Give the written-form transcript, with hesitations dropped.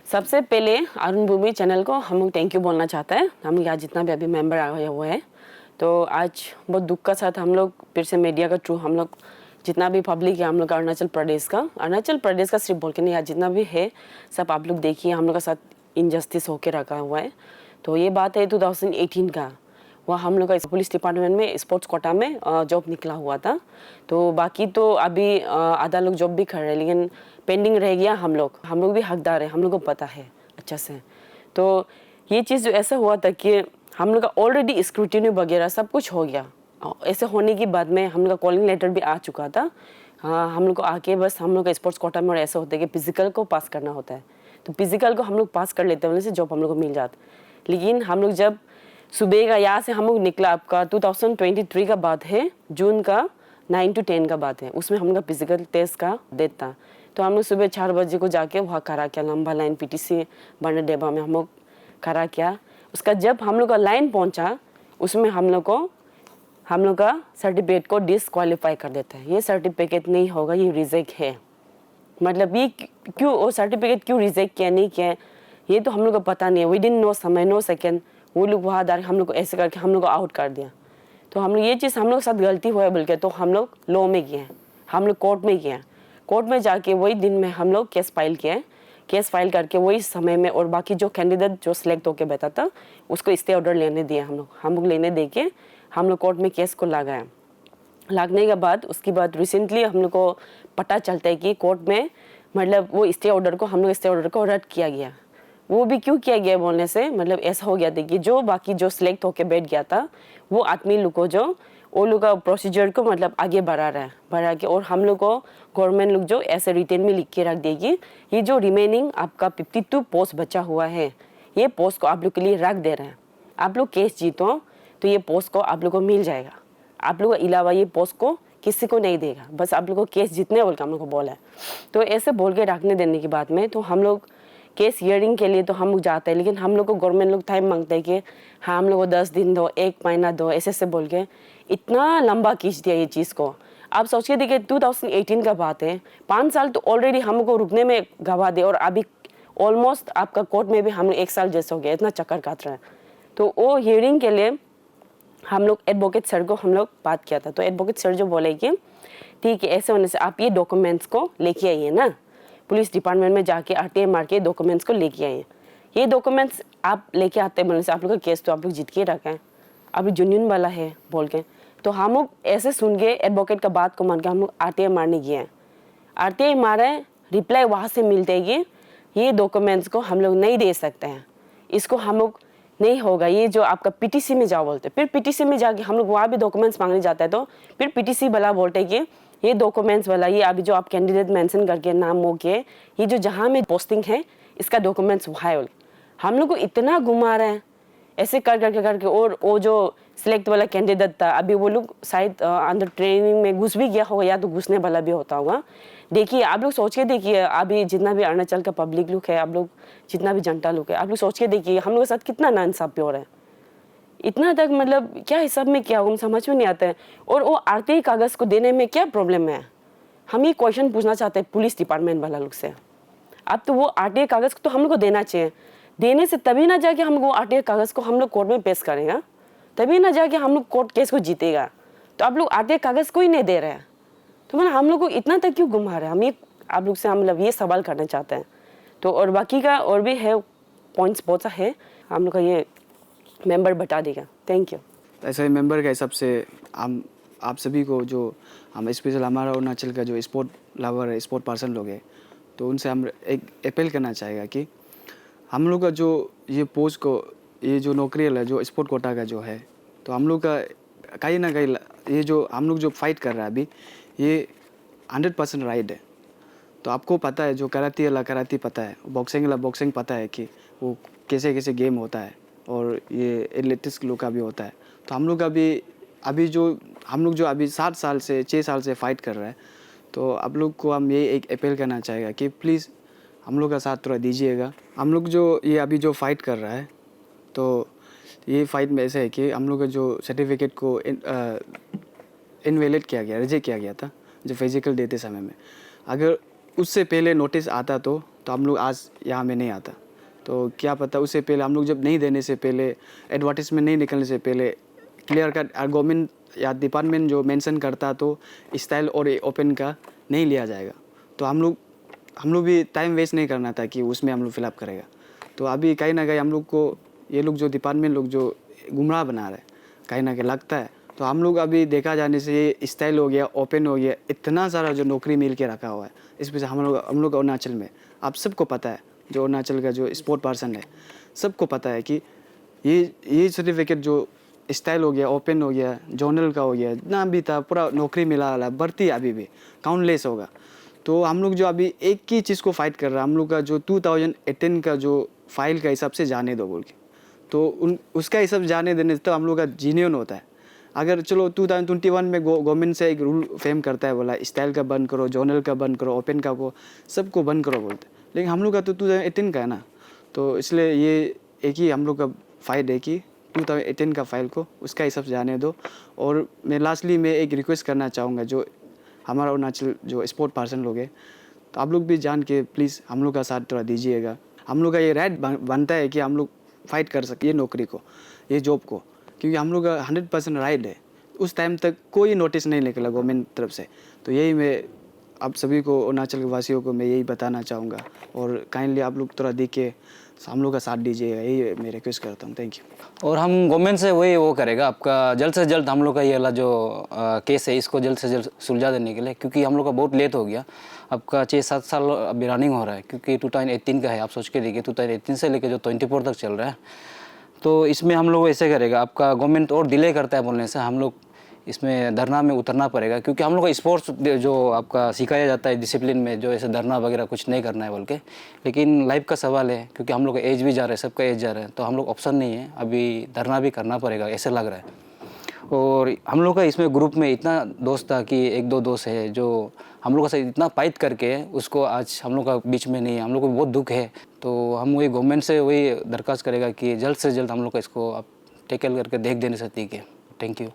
सबसे पहले अरुण भूमि चैनल को हम लोग थैंक यू बोलना चाहते हैं। हम लोग यहाँ जितना भी अभी मेंबर आए हुए हैं, तो आज बहुत दुख का साथ हम लोग फिर से मीडिया का थ्रू हम लोग जितना भी पब्लिक है हम लोग अरुणाचल प्रदेश का सिर्फ बोल के नहीं, आज जितना भी है सब आप लोग देखिए हम लोग का साथ इनजस्टिस होके रखा हुआ है। तो ये बात है 2018 का, वह हम लोग का पुलिस डिपार्टमेंट में स्पोर्ट्स कोटा में जॉब निकला हुआ था। तो बाकी तो अभी आधा लोग जॉब भी कर रहे हैं, लेकिन पेंडिंग रह गया। हम लोग भी हकदार है, हम लोग को पता है अच्छा से। तो ये चीज़ जो ऐसा हुआ था कि हम लोग का ऑलरेडी स्क्रूटिनी वगैरह सब कुछ हो गया। ऐसे होने के बाद में हम लोग का कॉलिंग लेटर भी आ चुका था। हाँ, हम लोग को आके बस हम लोग का स्पोर्ट्स कोटा में और ऐसा होता है कि फिजिकल को पास करना होता है। तो फिजिकल को हम लोग पास कर लेते हैं, वजह से जॉब हम लोग को मिल जाता। लेकिन हम लोग जब सुबह का यहाँ से हम लोग निकला, आपका 2023 का बात है, जून का 9 to 10 का बात है, उसमें हम लोग फिजिकल टेस्ट का डेट था। तो हम लोग सुबह 4 बजे को जाके वहाँ खड़ा किया, लंबा लाइन पीटीसी बंडर डेबा में हम लोग खड़ा किया। उसका जब हम लोग का लाइन पहुँचा, उसमें हम लोग का सर्टिफिकेट को डिसक्वालीफाई कर देता है। ये सर्टिफिकेट नहीं होगा, ये रिजेक्ट है। मतलब ये क्यों वो सर्टिफिकेट क्यों रिजेक्ट किया नहीं किया ये तो हम लोग को पता नहीं है। विद इन नो समय, नो सेकेंड वो लोग वहाँ डायरेक्ट हम लोग को ऐसे करके हम लोग को आउट कर दिया। तो हम लोग ये चीज़ हम लोग के साथ गलती हुआ है बोल के, तो हम लोग लॉ में गए हैं, हम लोग कोर्ट में गए। कोर्ट में जाके वही दिन में हम लोग केस फाइल किए। केस फाइल करके वही समय में, और बाकी जो कैंडिडेट जो सिलेक्ट होकर बैठा था उसको स्टे ऑर्डर लेने दिया। हम लोग लेने दे के हम लोग कोर्ट में केस को लगाया। लगने के बाद उसके बाद रिसेंटली हम लोग को पता चलता है कि कोर्ट में मतलब वो स्टे ऑर्डर को रद्द किया गया। वो भी क्यों किया गया बोलने से मतलब ऐसा हो गया था कि जो बाकी जो सिलेक्ट होके बैठ गया था वो आदमी लोग को जो वो लोग का प्रोसीजर को मतलब आगे बढ़ा के, और हम लोग को गवर्नमेंट लोग जो ऐसे रिटेन में लिख के रख देगी, ये जो रिमेनिंग आपका 52 पोस्ट बचा हुआ है, ये पोस्ट को आप लोग के लिए रख दे रहे हैं। आप लोग केस जीतो तो ये पोस्ट को आप लोग को मिल जाएगा। आप लोग के अलावा ये पोस्ट को किसी को नहीं देगा, बस आप लोग को केस जीतने बोल के हम लोग को बोला है। तो ऐसे बोल के रखने देने की बात में तो हम लोग केस हियरिंग के लिए तो हम लोग जाते हैं, लेकिन हम लोग को गवर्नमेंट लोग टाइम मांगते हैं कि हाँ हम लोग को 10 दिन दो, 1 महीना दो, ऐसे बोल के इतना लंबा खींच दिया ये चीज़ को। आप सोच के देखिए 2018 का बात है, 5 साल तो ऑलरेडी हम लोग को रुकने में गवा दे, और अभी ऑलमोस्ट आपका कोर्ट में भी हम लोग 1 साल जैसे हो गया, इतना चक्कर काट रहा है। तो वो हियरिंग के लिए हम लोग एडवोकेट सर को हम लोग बात किया था। तो एडवोकेट सर जो बोले कि ठीक है, ऐसे होने से आप ये डॉक्यूमेंट्स को लेके आइए ना, पुलिस डिपार्टमेंट में जाके RTA मार के डॉक्यूमेंट्स को लेके आइए। ये डॉक्यूमेंट्स आप लेके आते बोलने से आप लोग का केस तो आप लोग जीत के रखा है, अभी जुनियन वाला है बोल के। तो हम लोग ऐसे सुन के एडवोकेट का बात को मान के हम लोग RTA मारने गए हैं। RTA मारे, रिप्लाई वहाँ से मिलते हैं कि ये डॉक्यूमेंट्स को हम लोग नहीं दे सकते हैं, इसको हम लोग नहीं होगा, ये जो आपका PTC में जाओ बोलते। फिर PTC में जाके हम लोग वहाँ भी डॉक्यूमेंट्स मांगने जाता है, तो फिर PTC वाला बोलते हैं कि ये डॉक्यूमेंट्स वाला, ये अभी जो आप कैंडिडेट मेंशन करके नाम हो के ये जो जहाँ में पोस्टिंग है इसका डॉक्यूमेंट्स वहाँ है। हम लोग को इतना घुमा रहे हैं ऐसे करके। और वो जो सिलेक्ट वाला कैंडिडेट था अभी वो लोग शायद अंदर ट्रेनिंग में घुस भी गया होगा, या तो घुसने वाला भी होता होगा। देखिए आप लोग सोच के देखिए, अभी जितना भी अरुणाचल का पब्लिक लोग है, आप लोग जितना भी जनता लोग है, आप लोग सोच के देखिए हम लोग के साथ कितना नाइंसाफी हो रहा है। इतना तक मतलब क्या हिसाब में क्या होगा समझ में नहीं आता है। और वो RTA कागज़ को देने में क्या प्रॉब्लम है, हम ये क्वेश्चन पूछना चाहते हैं पुलिस डिपार्टमेंट वाला लोग से। अब तो वो RTA कागज़ तो हम लोग को देना चाहिए, देने से तभी ना जाके हम लोग वो RTA कागज़ को हम लोग कोर्ट में पेश करेंगे, तभी ना जाके हम लोग कोर्ट केस को जीतेगा। तो आप लोग RTA कागज़ को ही नहीं दे रहे हैं, तो मतलब हम लोग को इतना तक क्यों घुमा रहे हैं। हम ये आप लोग से हम मतलब ये सवाल करना चाहते हैं। तो और बाकी का और भी है पॉइंट्स बहुत सा है, हम लोग का ये मेंबर बता देगा। Thank you. ऐसे मेंबर के हिसाब से हम आप सभी को जो हम स्पेशल हमारा अरुणाचल का जो स्पोर्ट लवर है, स्पोर्ट पर्सन लोग हैं, तो उनसे हम एक अपील करना चाहेगा कि हम लोग का जो ये पोस्ट को, ये जो नौकरी है जो स्पोर्ट कोटा का जो है, तो हम लोग का कहीं ना कहीं ये जो हम लोग जो फाइट कर रहा है अभी, ये 100% राइट है। तो आपको पता है जो कराती वाला कराती पता है, बॉक्सिंग वाला बॉक्सिंग पता है कि वो कैसे कैसे गेम होता है, और ये एथलेटिक्स लोग का भी होता है। तो हम लोग अभी जो हम लोग जो अभी 7 साल से 6 साल से फाइट कर रहे हैं, तो आप लोग को हम ये एक अपील करना चाहेगा कि प्लीज़ हम लोग का साथ थोड़ा दीजिएगा। हम लोग जो ये अभी जो फाइट कर रहा है, तो ये फाइट में ऐसे है कि हम लोग का जो सर्टिफिकेट को इनवैलिड किया गया, रिजेक्ट किया गया था जो फिजिकल देते समय में। अगर उससे पहले नोटिस आता तो तो हम लोग आज यहाँ में नहीं आता। तो क्या पता उससे पहले हम लोग जब नहीं देने से पहले, एडवर्टाइजमेंट नहीं निकलने से पहले क्लियर कट गवर्नमेंट या डिपार्टमेंट जो मेंशन करता तो स्टाइल और ओपन का नहीं लिया जाएगा। तो हम लोग भी टाइम वेस्ट नहीं करना था कि उसमें हम लोग फिलअप करेगा। तो अभी कहीं ना कहीं हम लोग को ये लोग जो डिपार्टमेंट लोग जो गुमराह बना रहे कहीं ना कहीं लगता है। तो हम लोग अभी देखा जाने से ये स्टाइल हो गया, ओपन हो गया, इतना सारा जो नौकरी मिल के रखा हुआ है, इसमें से हम लोग अरुणाचल में, आप सबको पता है जो अरुणाचल का जो स्पोर्ट पर्सन है सबको पता है कि ये सर्टिफिकेट जो स्टाइल हो गया, ओपन हो गया, जोनल का हो गया, जितना भी था पूरा नौकरी मिला वाला भर्ती अभी भी काउंटलेस होगा। तो हम लोग जो अभी एक ही चीज़ को फाइट कर रहा है, हम लोग का जो 2018 का जो फाइल का हिसाब से जाने दो बोल के, तो उसका हिसाब जाने देने से तो हम लोग का जीनियन होता है। अगर चलो 2021 में गवर्नमेंट से एक रूल फ्रेम करता है, बोला स्टाइल का बंद करो, जोनल का बंद करो, ओपन का को सबको बंद करो बोलते, लेकिन हम लोग का तो 2018 का है ना। तो इसलिए ये एक ही हम लोग का फाइट है कि 2018 का फाइल को उसका हिसाब से जाने दो। और मैं लास्टली में एक रिक्वेस्ट करना चाहूँगा, जो हमारा अरुणाचल जो स्पोर्ट पर्सन लोग है, तो आप लोग भी जान के प्लीज़ हम लोग का साथ थोड़ा दीजिएगा। हम लोग का ये राइट बनता है कि हम लोग फाइट कर सके ये नौकरी को, ये जॉब को, क्योंकि हम लोग का 100% राइट है। उस टाइम तक कोई नोटिस नहीं निकला गवर्नमेंट तरफ से। तो यही मैं आप सभी को, अरुणाचल के वासियों को मैं यही बताना चाहूँगा, और काइंडली आप लोग थोड़ा देख के हम लोग का साथ दीजिएगा, यही मैं रिक्वेस्ट करता हूँ। Thank you. और हम गवर्नमेंट से वही वो करेगा आपका जल्द से जल्द हम लोग का ये वाला जो केस है इसको जल्द से जल्द सुलझा देने के लिए, क्योंकि हम लोग का बहुत लेट हो गया। आपका 6-7 साल अभी रनिंग हो रहा है, क्योंकि 2018 का है। आप सोच के देखिए 2018 से लेकर जो 24 तक चल रहा है। तो इसमें हम लोग ऐसे करेगा, आपका गवर्नमेंट और डिले करता है बोलने से हम लोग इसमें धरना में उतरना पड़ेगा, क्योंकि हम लोग का स्पोर्ट्स जो आपका सिखाया जाता है डिसिप्लिन में, जो ऐसे धरना वगैरह कुछ नहीं करना है बोल के। लेकिन लाइफ का सवाल है, क्योंकि हम लोग का एज भी जा रहा है, सबका एज जा रहा है, तो हम लोग ऑप्शन नहीं है, अभी धरना भी करना पड़ेगा ऐसे लग रहा है। और हम लोग का इसमें ग्रुप में इतना दोस्त था कि 1-2 दोस्त है जो हम लोग का इतना फाइट करके उसको आज हम लोग का बीच में नहीं है, हम लोग को बहुत दुख है। तो हम वही गवर्नमेंट से वही दरख्वास्त करेगा कि जल्द से जल्द हम लोग का इसको आप टेकल करके देख देने से ठीक है। Thank you.